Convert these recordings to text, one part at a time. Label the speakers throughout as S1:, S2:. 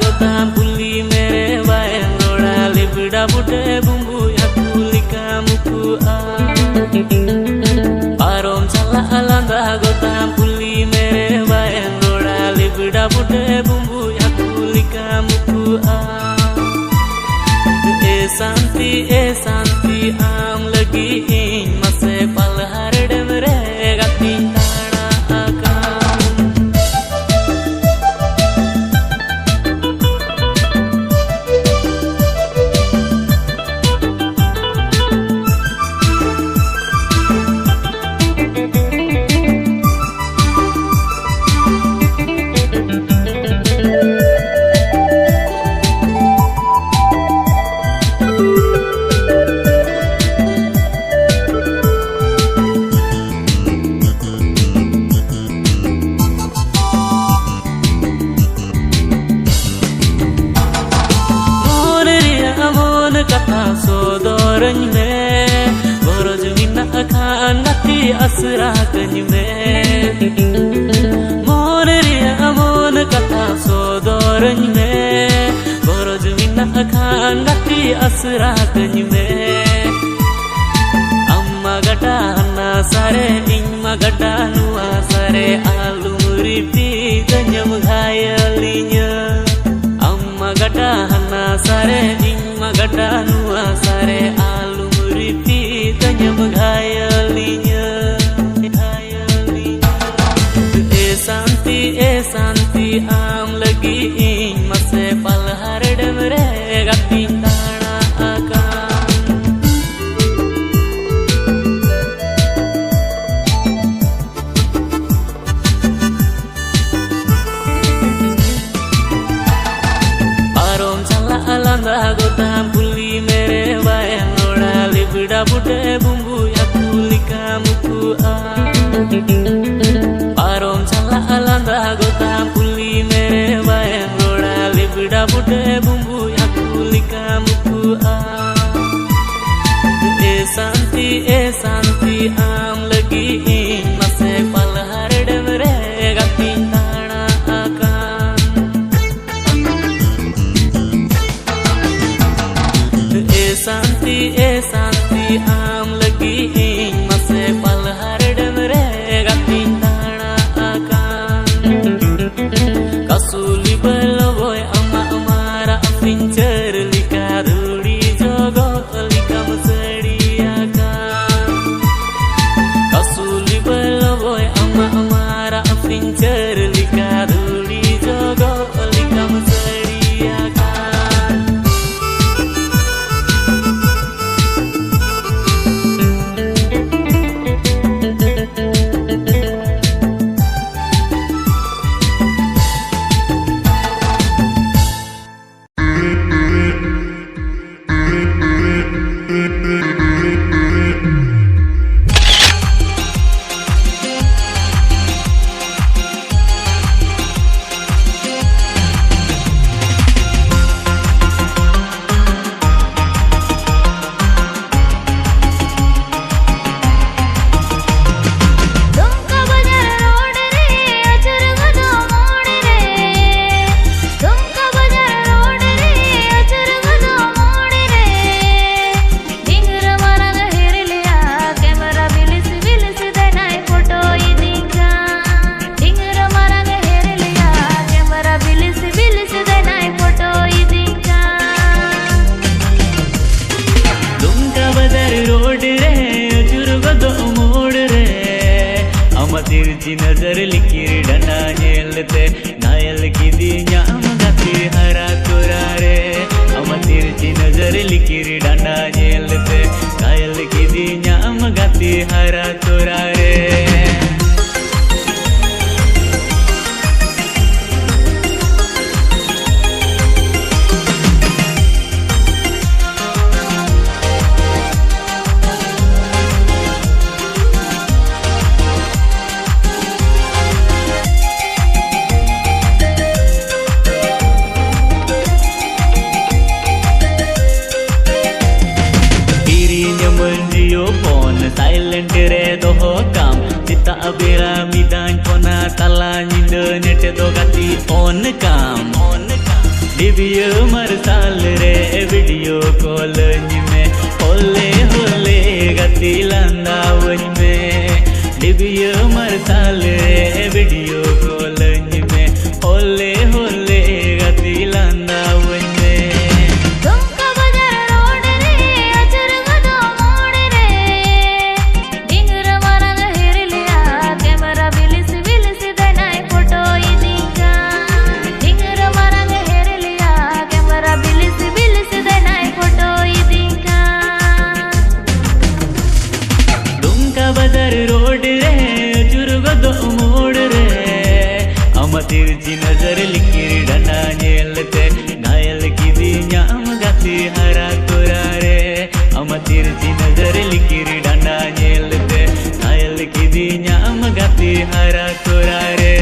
S1: gotam puli mere wayan roda libda bude bumbu aku likamuku parom salah alanda gotam puli mere wayan roda libda bude bumbu aku likamuku santi am lagi in mase pal har demre gatin tana akam kata sodorany me boroj minna akhan gati asra kany me mon kata sodorany me boroj minna akhan gati asra kany me amma gata na sare imma gata nuwa sare alumuri pi ganyam ghayalinya amma gata na sare magata nuwa sare alumuri pi tanyam ghayalinya santi am lagi in mase pal har demre gatin tana akam parom salah alanda gotam puli mere wayan roda libda bude bumbu aku likamuku parom salah alanda gotam puli mere wayan roda libda bude bumbu aku likamuku santi am lagi in mase pal har demre gatin tana akam santi am lagi in mase pal har demre gatin tana akam kasuli baloy amma amara fincher likaduri jogo likam sadiakan kasuli baloy amma amara fincher likaduri jogo likam sadiakan तिरछी नजर लिखी डना झेलते Nile की दी न्याम गाती हरा तुरा रे हम तिरछी नजर लिखी डना झेलते नायल की दी न्याम गाती हरा तुरा रे silent re doho kam cita abira midan pona tala nyinde nete do gati on kam डिबियो मरसाल रे वीडियो कॉल में होले होले गति लंदावन में डिबियो मरसाल रे वीडियो कॉल में होले होले गति लंदावन में
S2: दुमका बाजार रोड रे अचरगदो मोड़ रे डिंगर मरंग हिरलिया कैमरा बिलिस बिलिस दनाई फोटो इदिका डिंगर मरंग हिरलिया कैमरा बिलिस बिलिस दनाई फोटो इदिका
S1: दुमका बाजार रोड रे अचरगदो मोड़ रे तिरछी नजर लिखिर डना झेलते घायल की दी ᱧᱟᱢ गाती हरा तोरा रे तिरछी नजर लिखिर डना झेलते घायल की दी ᱧाम गाती हरा तोरा रे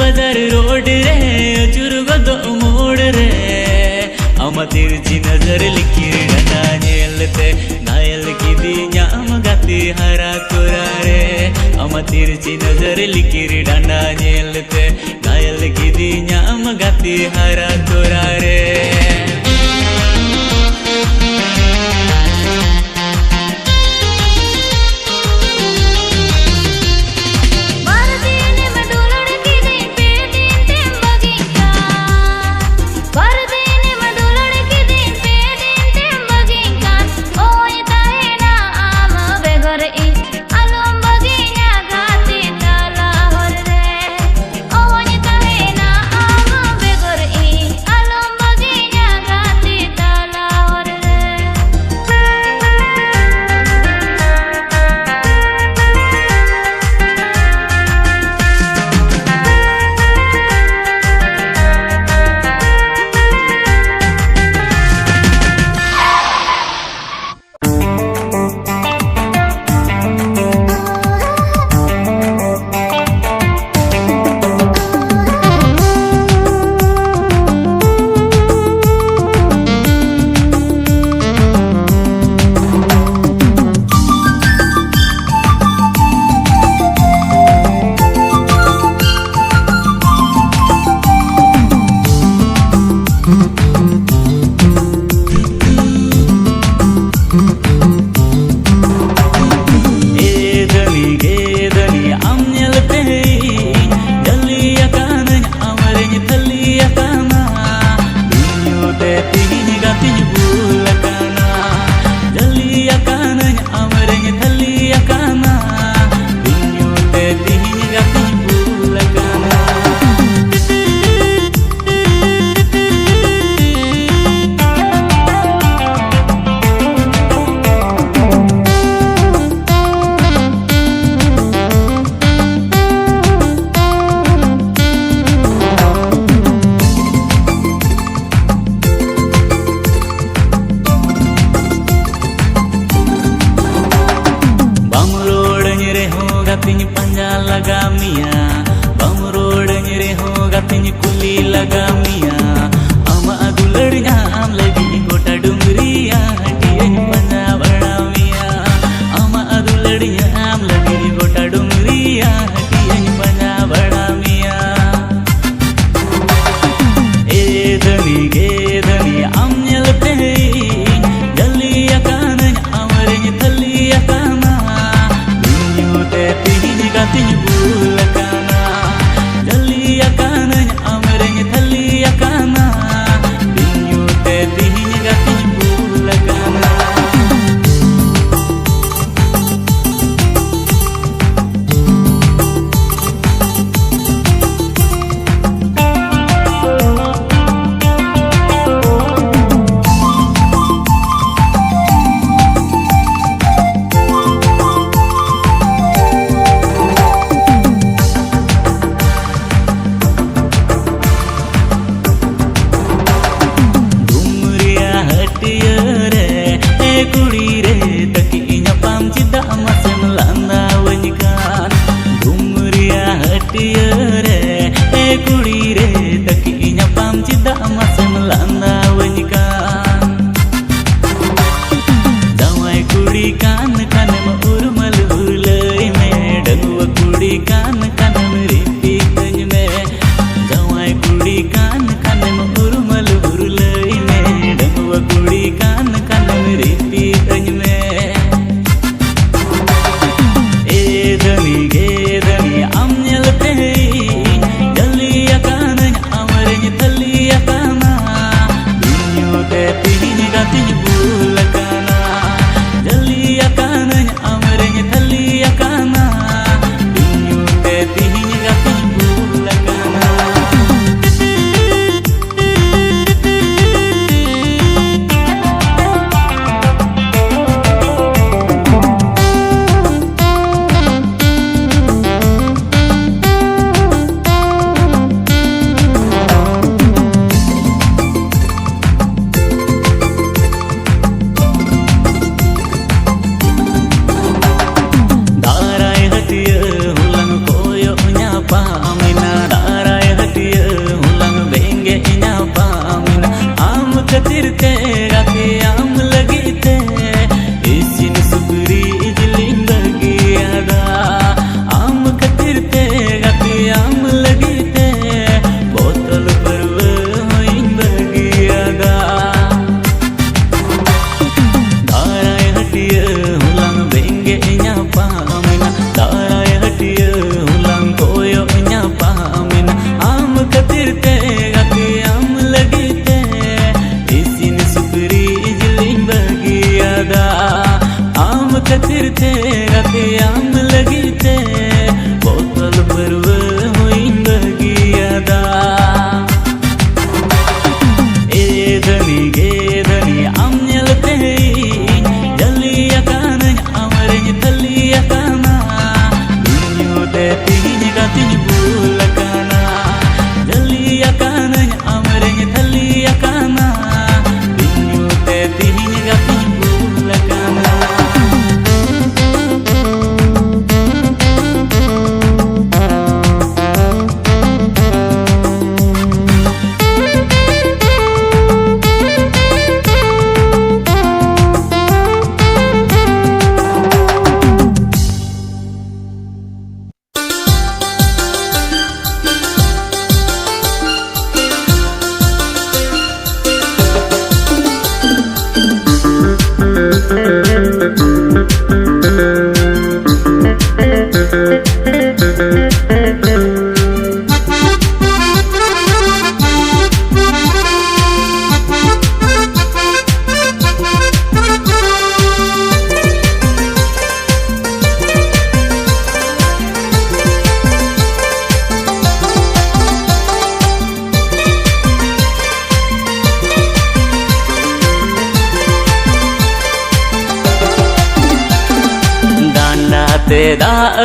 S1: बाजार रोड रे अचुरगदो मोड़ रे तिरछी नजर लिखिर डना झेलते घायल की दी ᱧᱟᱢ गाती हरा तोरा रे तिरछी नजर लिखिर डना झेलते घायल की दी ᱧाम गाती हरा तोरा रे
S2: alom bagi
S1: kuri re taki nyapam cida masem landa wenyikan Jawai kuri kan kanem urmal ulai me Dangwa kuri kan kanem ripik me Jawai kuri kan kanem urmal ulai me Dangwa kuri kan kanem ripik me Edani gedani amnyal tei Jaliya kananya amarenya thaliya kana Dunyo te tini gatinya bulakana Jaliya kananya amarenya thaliya kana Dunyo te tini gatinya bulakana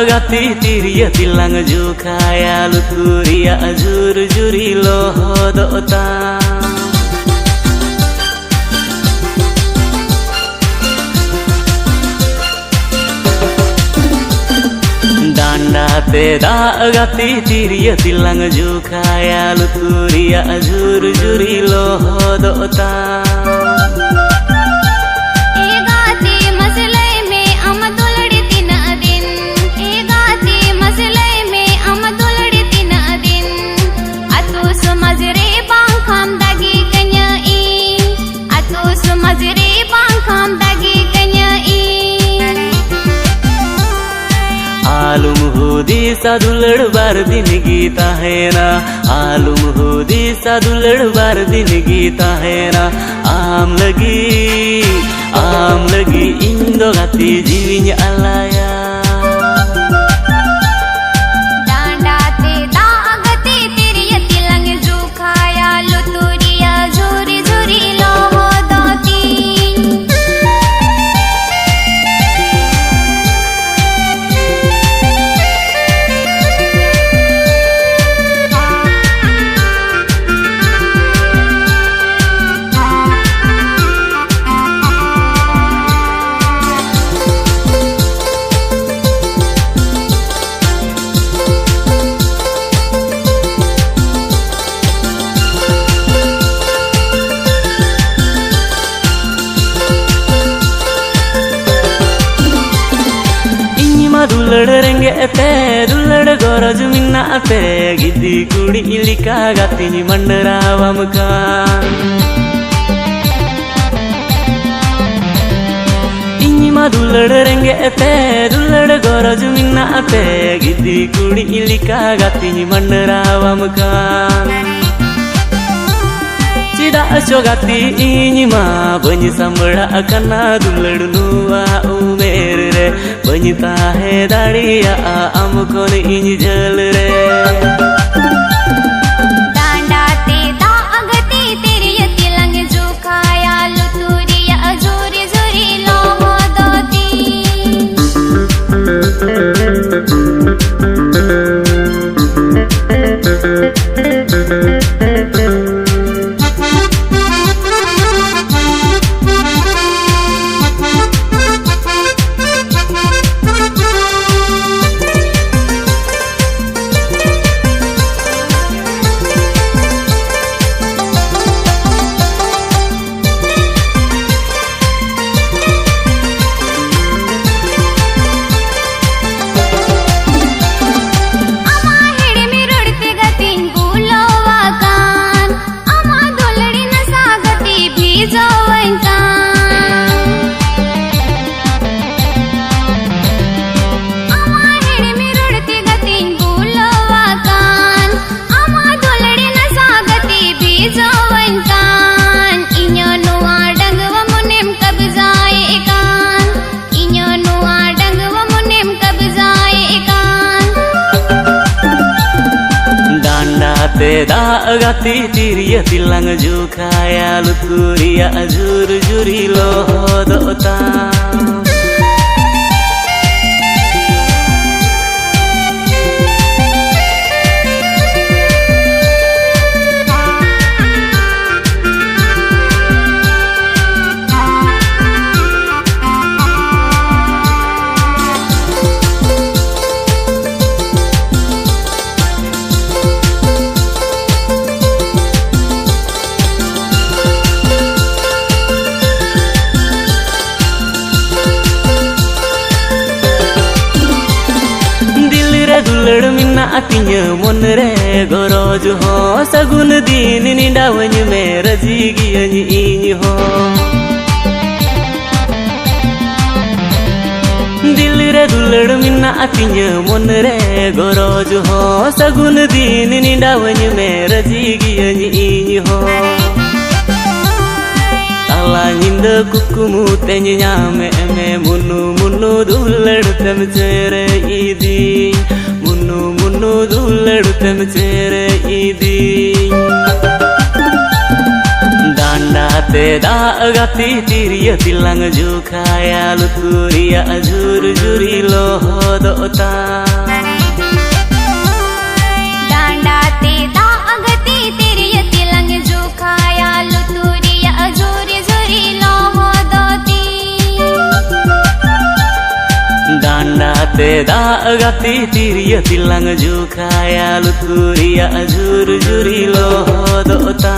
S2: Gati tiriya tilang jukaya luturia ajur juri lohodota Danda te da gati tiriya tilang jukaya luturia ajur juri lohodota
S1: आलूम होदी सादुलड़ बार दिन गीता है ना आलूम होदी सादुलड़ बार दिन गीता है ना आम लगी इंदो गाती जीविnya alaya
S2: goroju minna te gidi kudi ilika gati mandrawam kan inyi ma dulad renge te dulad goroju minna te gidi kudi ilika gati mandrawam kan Cida gati inyi ma banyi sambara kana dulad nuwa umer re banyi tahe dadiya amkon inyi jal re
S3: Danda te da agati teriya tilang jukhaya luturiya azuri zuri loho doti
S2: te da gati tiriya tilang jukhaya luturiya azur juri loho dota dulad minna atinya mon re goroju ho sagun din nindawany mera jigi anyi inyi ho dil re dulad minna atinya mon re goroju ho sagun din nindawany mera jigi anyi inyi ho tala nyinda kukumu tenya nyame me munu munu dulad tem cere idi munu dulad tem cere idi danda te da gati tiriya tilang jukhaya luturiya azur juri loho dota
S3: Danda te da agati teriya tilang jukhaya luturiya azuri zuri loho doti
S2: Danda te da gati tiriya tilang jukhaya luturiya azur juri loho dota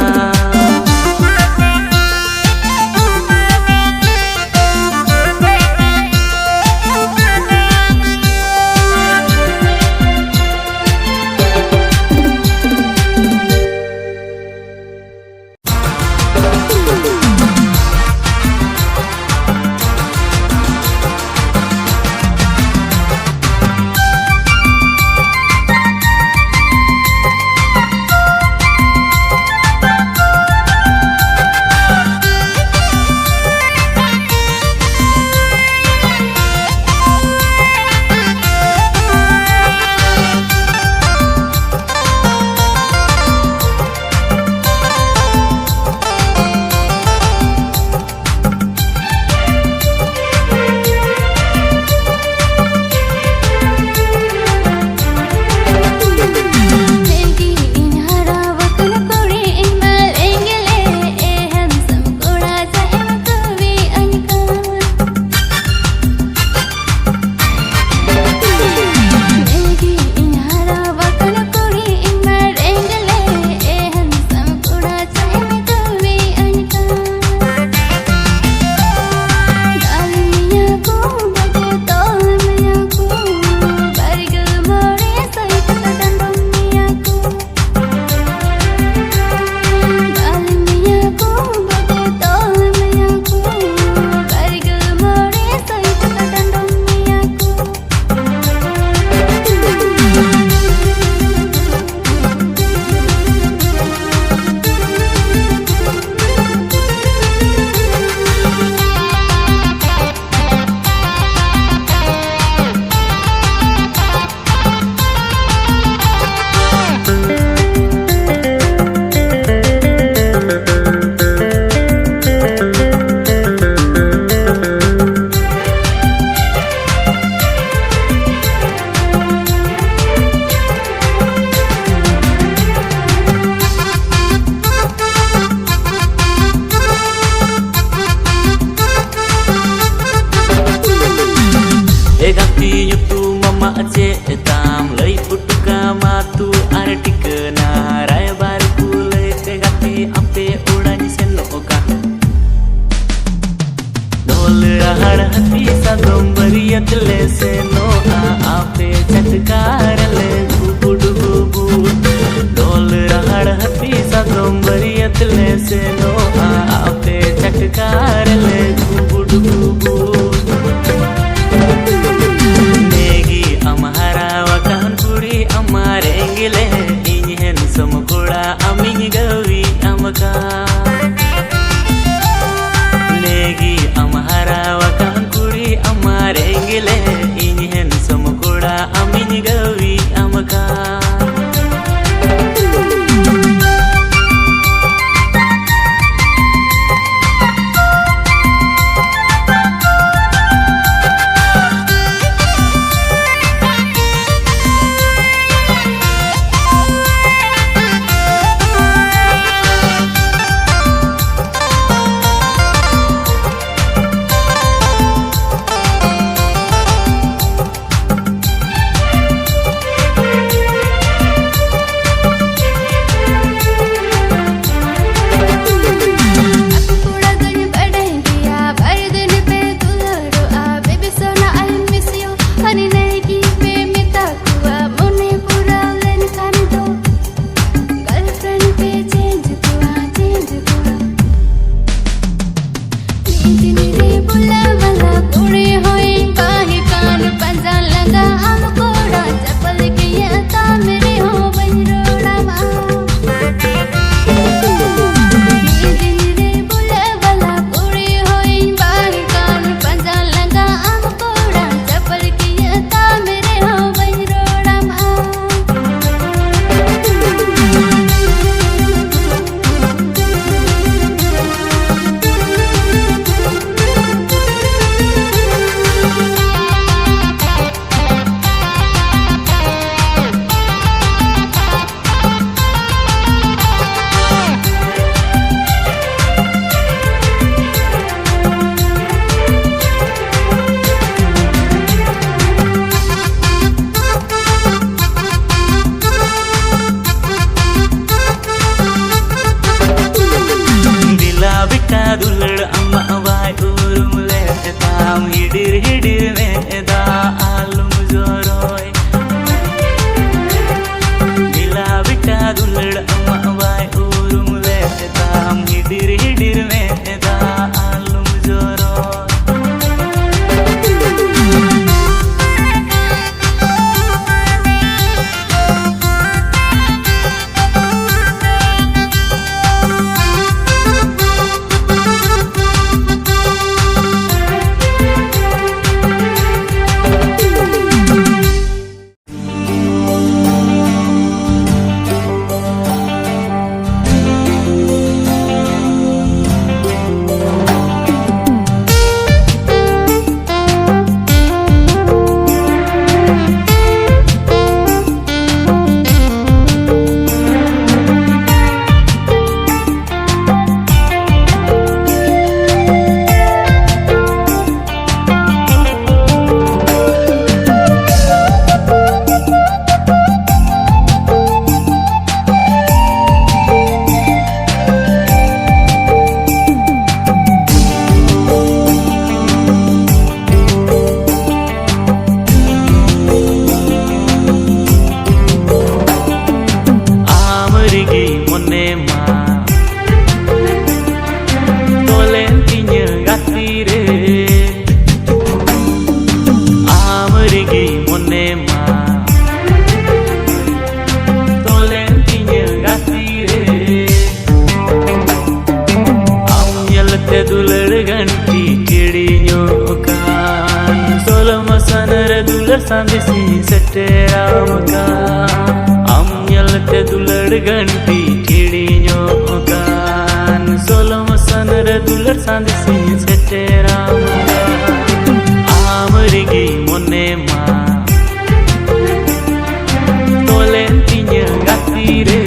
S2: sandesi seteramka am nyelate dular ganti tidinyokan solom sanre dular sandesi seteramka amrigi monema tolentinya gatire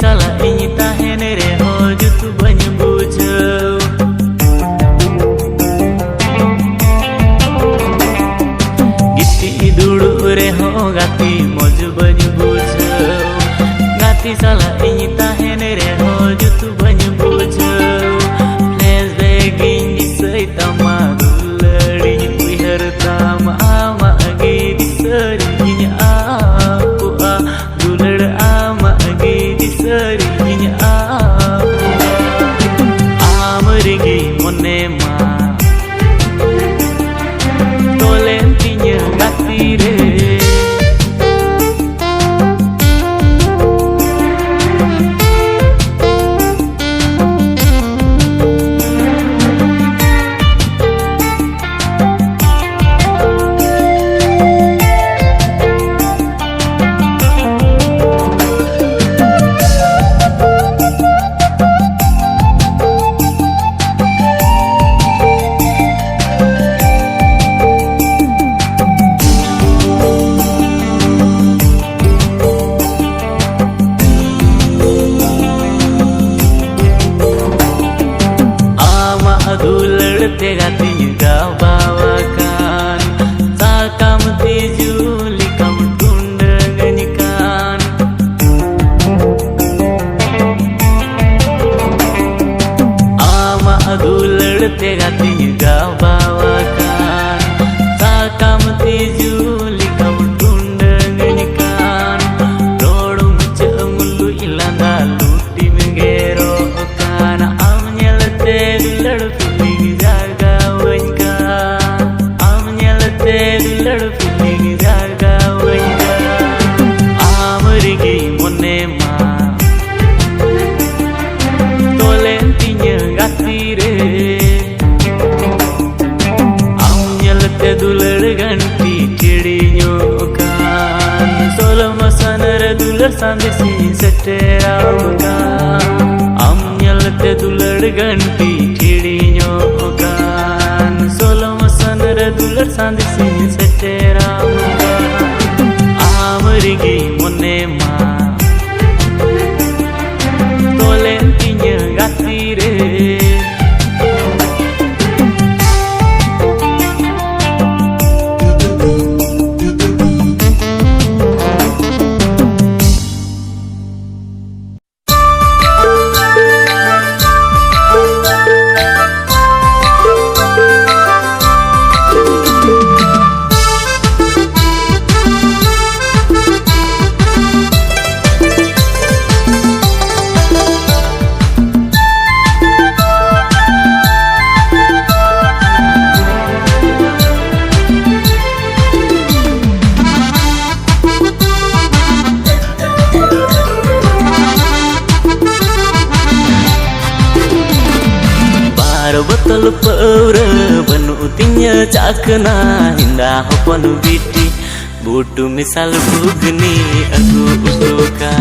S2: salah ini tahen reho jutu banyu bujau giti dulu reho gati moju banyu bujau gati salah ini tahen reho jutu banyu bujau flashback ini seitama dulari wihar tama ama agi diserinya aku dular ama agi diserinya aku amrigi monema tolentinya gatire gatinya kau bawakan sakam tijuli kamu tunda nyanyikan ama adular gatinya kau bawakan sakam tijuli kamu tunda nyanyikan rodum cemulu ilanda luti mengero kana amnya lete dular amrigi monema tolentinya gatire am nyelate dular ganti tidinyokan solom sanre dular sandesi seteramka am nyelate dular ganti tidinyokan solom sanre dular sandesi seteramka amrigi monema tolentinya gatire botol paura banu utinya cakna hinda hopanu biti butu misal bugni aku utuka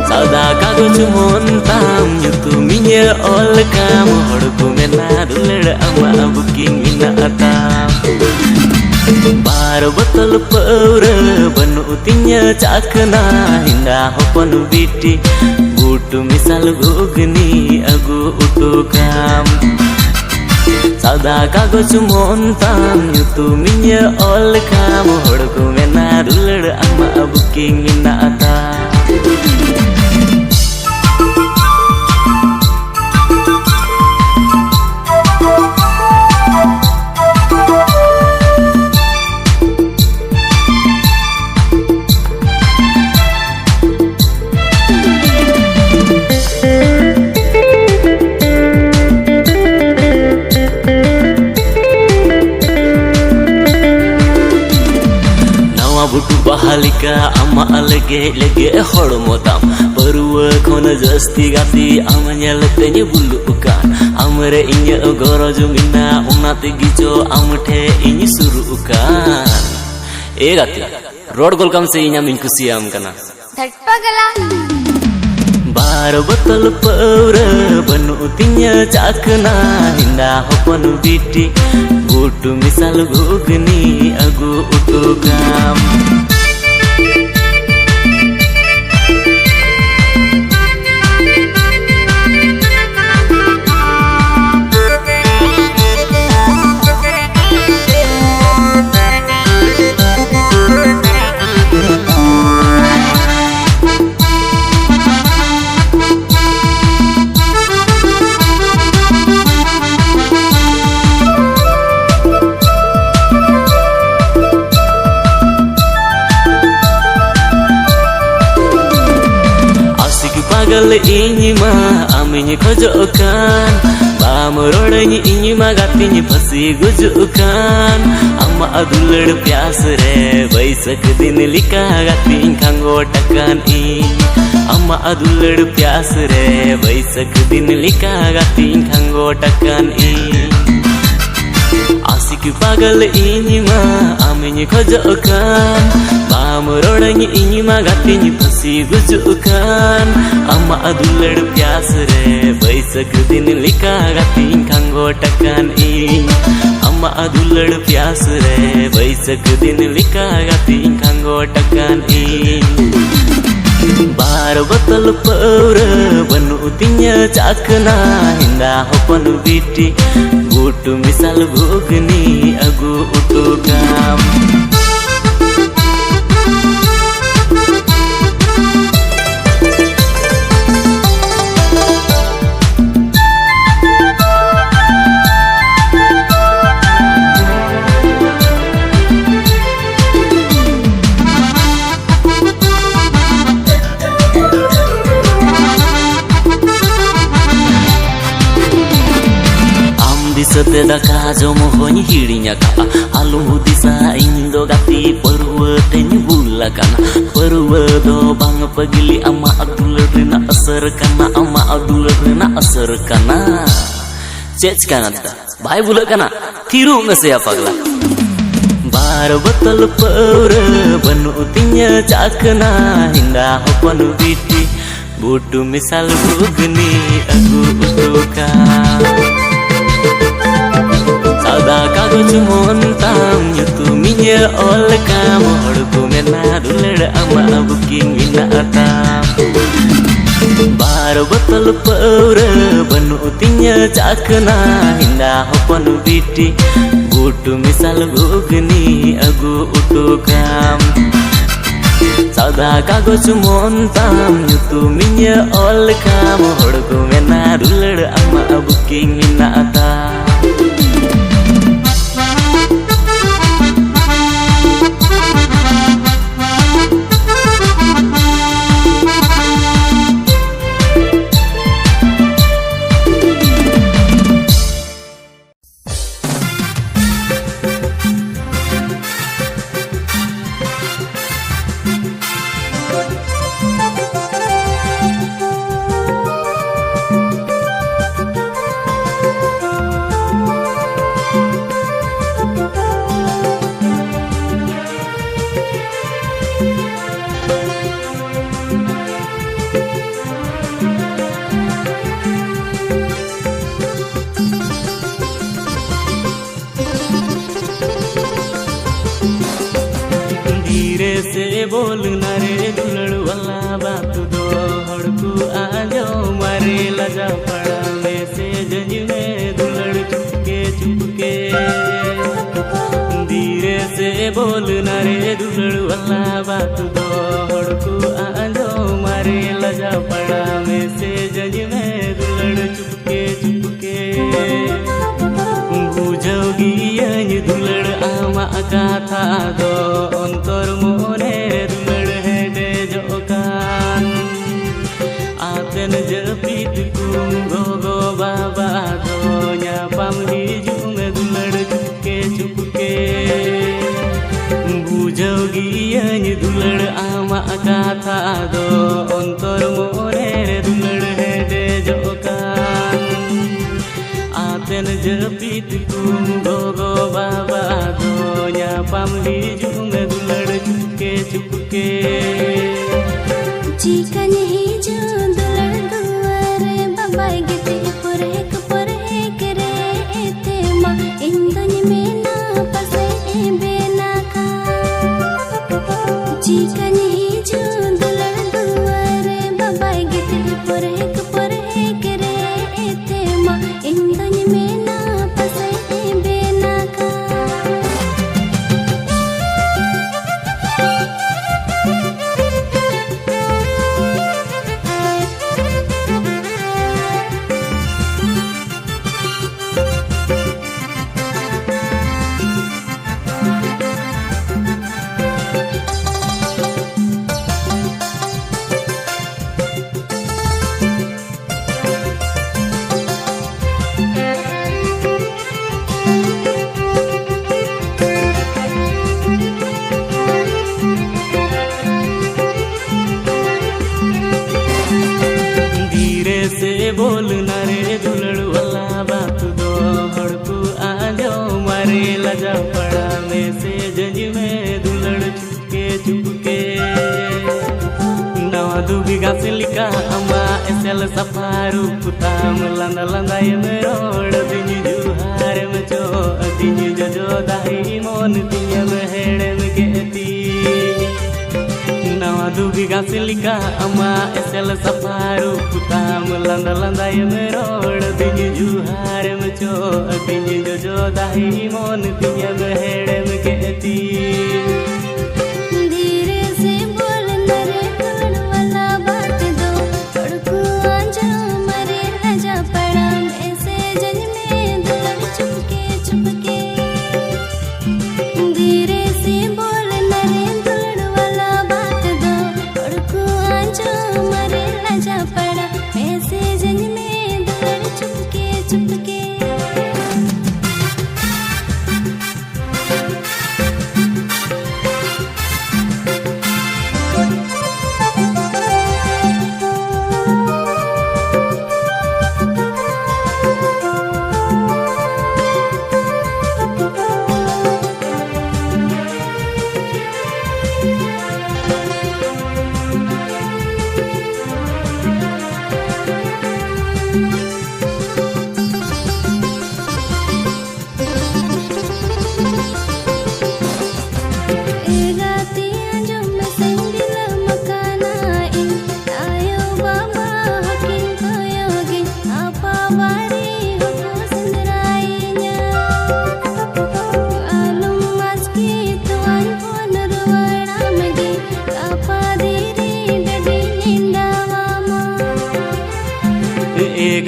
S2: sauda kago montam yutu minya ol kamu horku mena dular ama booking ina atam baro botol paura banu utinya cakna hinda hopanu biti butu misal gugni agu utukam Sada kagos montam nyutuminya ol kamu horku mena dulur ama booking minata. Butu bahalika ama alege lege hormotam perua kona jasti gati amanya letenya bulukan amre inya goroju minna unate gijo amthe inyi surukan gati road golkam se inya min kusiam kana
S3: धटपगला
S2: bar botal paura banu tinya chakna hinda hopanu biti butu misal gugni agu utukam pagal ini mah aminya kojokan bamrodanya ini mah gatinya pasti gujukan amma adulad pyas re baisak din lika gatin khango takan i amma adulad pyas re baisak din lika gatin khango takan i asik pagal ini mah aminya kojokan bamrodanya ini mah gatinya pasti gujukan amma adulad pyas re baisak din lika gatin khango takan i amma adulad pyas re baisak din lika gatin khango takan i bar botal paura banu tinya chakna hinda hopanu biti butu misal gugni agu utukam Sete daka jomo honi hirinya ka alu disa indo gati perwa teni bulakana perwa do bang pagili ama adulrina asar kana ama adulrina asar kana cech kana ta bhai bulakana thiru mese ya pagla bar botal paura banu tinya chakna hinda hopanu biti butu misal gugni agu utuka Sada kagos montam nyutuminya ol kamu horku mena dulur ama booking minata bar botal paura banu tinya chakna hinda hopanu biti butu misal gugni agu utukam Sada kagos montam nyutuminya ol kamu horku mena dulur ama booking minata बोल नारे दुलड़ वाला बात दो हड़कू आंजो मारे लजा पड़ा में से जज में दुलड़ चुपके चुपके बुझोगी यही दुलड़ आमा कथा दो अंतर मोने दुलड़ है दे जोकान आतेन जपीत कुम गो बाबा दो न्यापाम हिजू में दुलड़ चुपके चुपके बुझोगी यही दुलड़ आमा कथा दो अंतर मोने दुलड़ है दे जोकान आतेन जपीत कुम गो बाबा दो न्यापाम हिजू में दुलड़ चुपके चुपके
S3: चिकन हिजू दुलड़ दुआरे बाबाई गिते पुरहेक रे एते मा इंदन में ना पसे बेना का चिकन हिजू दुलड़ दुआरे बाबाई गिते पुरहेक रे एते मा इंदन में ना पसे बेना का
S2: बोल नारे दुलड़ वाला बात दो हड़कू आजो मारे लजा पड़ा में से जज में दुलड़ चुपके चुपके नवा दुबी गाछ लिका अम्मा एसल सफारू पुताम लंदा लंदा ये मेरोड़ दिनी जुहार में चो दिनी जजो दाही मोन दिया में हेड़े में कहती नवा दुबी गाछ लिका अम्मा एसल सफारू पुताम लंदा लंदा ये मेरोड़ दिनी जुहार में चो दिनी जजो दाही मोन दिया में हेड़े में कहती
S3: धीरे से बोल नरे दुलड़ वाला बात दो हड़कू आंजो मरे लजा पड़ा ऐसे जज में दुलड़ चुपके चुपके धीरे से बोल नरे दुलड़ वाला बात दो हड़कू आंजो मरे लजा पड़ा ऐसे जज में दुलड़ चुपके चुपके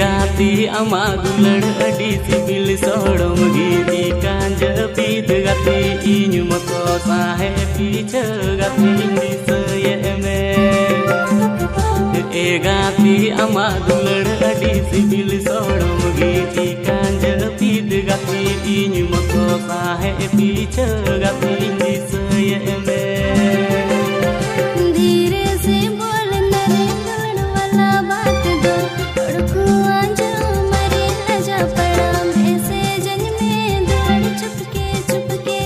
S2: गाती अमा दुलड़ अडी सिबिल सोड़म गीती कांज पीत गाती इन मको साहे पीछ गाती दिसये में ए गाती अमा दुलड़ अडी सिबिल सोड़म गीती कांज पीत गाती इन मको साहे पीछ गाती दिसये में
S3: धीरे से बोल नरे दुलड़ वाला बात दो हड़कू आंजो मरे लजा पड़ा ऐसे जन में दुलड़ चुपके चुपके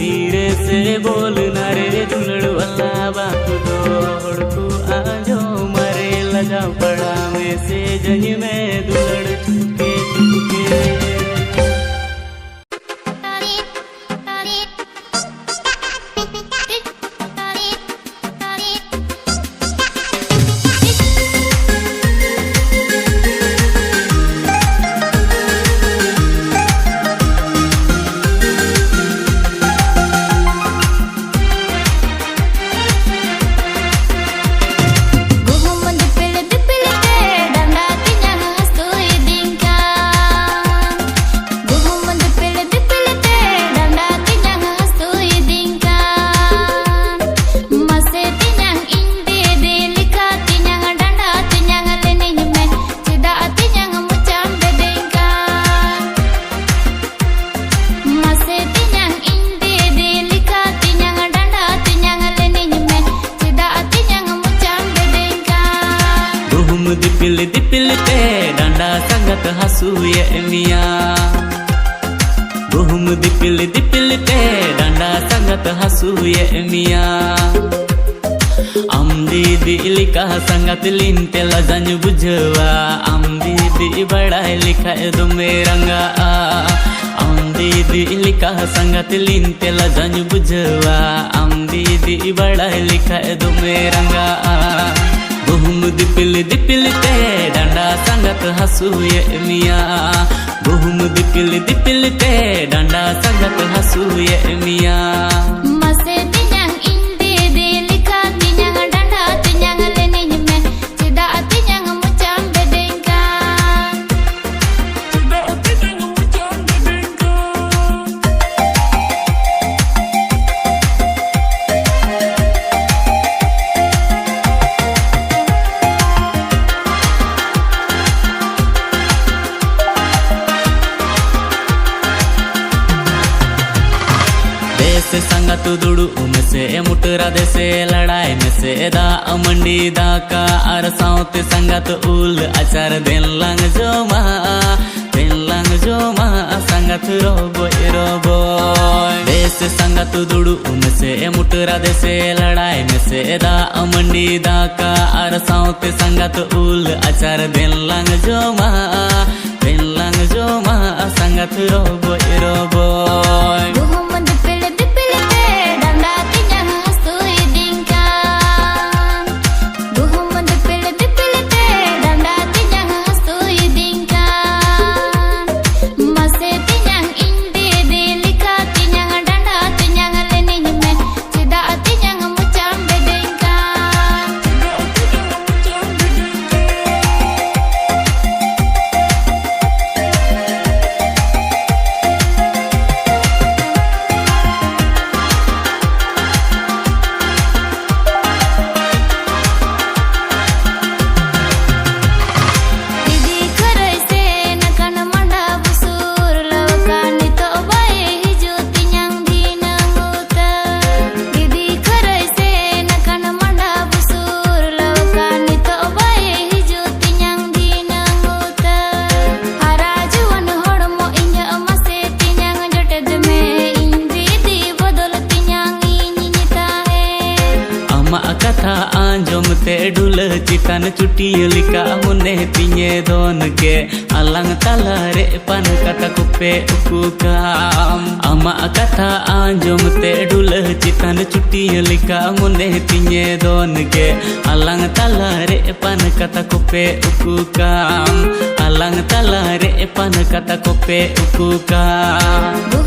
S2: धीरे से बोल नारे दुलड़ वाला बात दो हड़कू आंजो मरे लजा पड़ा में से जन में दुलड़ Chupke Chupke dipil te danda sangat hasu ye mia. Buhum dipil te danda sangat hasu ye mia. Amdi dilika sangat lintela janju bujwa. Amdi di badai likha dume ranga. Amdi dilika sangat lintela janju bujwa. Amdi di badai likha dume ranga. Buhum dipil te danda sangat hasu ye mia. Buhum dipil te danda sangat hasu ye mia.
S3: Masih tinyang indi dilika tinyang danda tinyang lening me cida tinyang mucam bedengka. Cida tinyang mucam bedengka.
S2: से संगत दुड़ू में से मुटरा दे से लड़ाई में से दा अमंडी दा का अरसाओं ते संगत उल अचार दिन लंग जो मा संगत रोबो देश संगत दुड़ू में से मुटरा दे से लड़ाई में से दा अमंडी दा का अरसाओं ते संगत उल अचार दिन लंग जो मा संगत रोबो कथा आंजोम ते डुल चितन चुटियलिका मुने तिnye दोन के अलंग तलारे पन कथा कुपे उकुकाम अमा कथा आंजोम ते डुल चितन चुटियलिका मुने तिnye दोन के अलंग तलारे पन कथा कुपे उकुकाम अलंग तलारे पन कथा coupe उकुकाम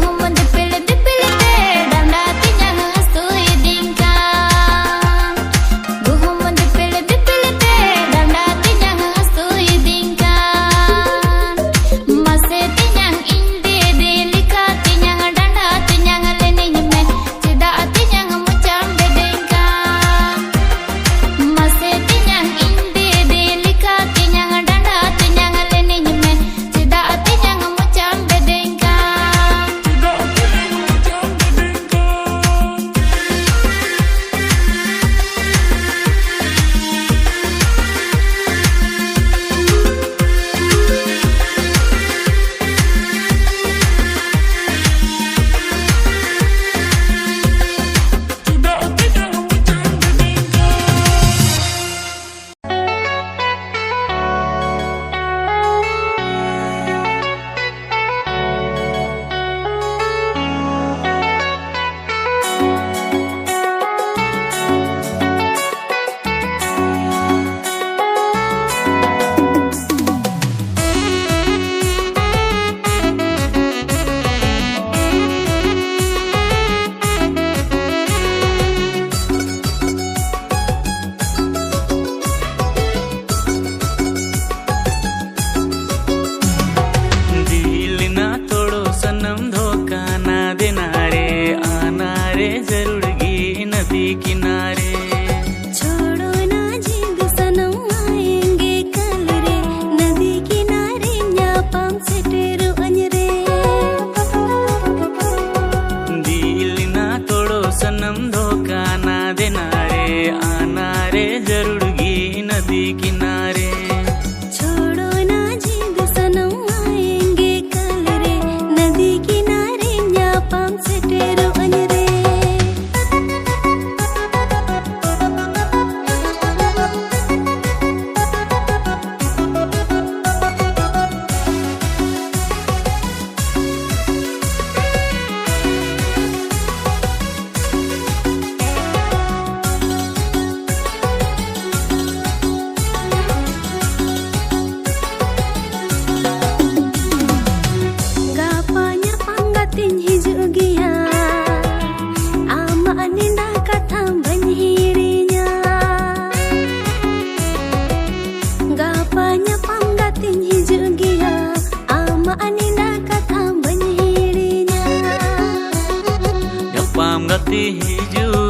S2: hijau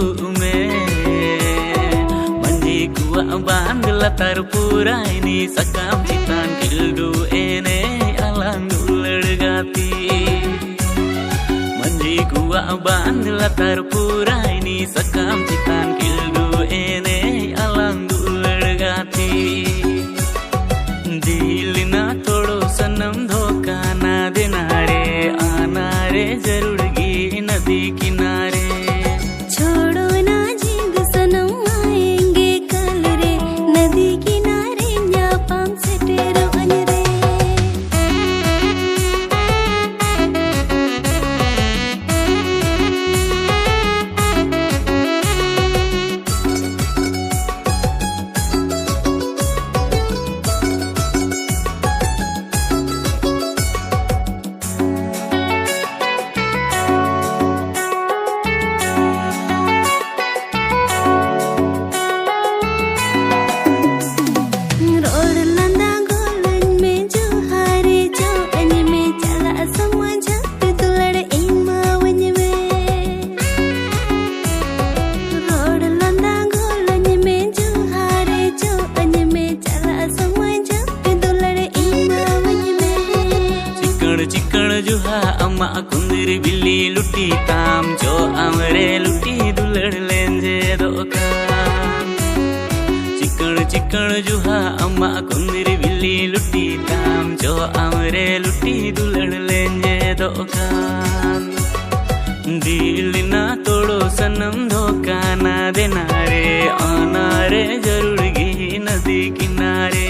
S2: manji kuwa band latar pura ini sakam citan kildu ene alang dular gati manji kuwa band latar pura ini sakam citan kildu ene alang dular gati dilina thodo sanam धोखा ना देना रे आना रे जरूर गी नदी किनारे
S3: छोड़ो ना जिद सनम आएंगे कल रे नदी किनारे या पाम से तेरो अनरे
S2: चिकन जुहा अम्मा कुंदरी बिल्ली लुटी ताम जो अमरे लुटी दुलड़ लेंजे दोकान चिकन चिकन जुहा अम्मा कुंदरी बिल्ली लुटी ताम जो अमरे लुटी दुलड़ लेंजे दोकान दिल ना तोड़ो सनम धोखा ना देना रे आना रे जरूर गी नदी किनारे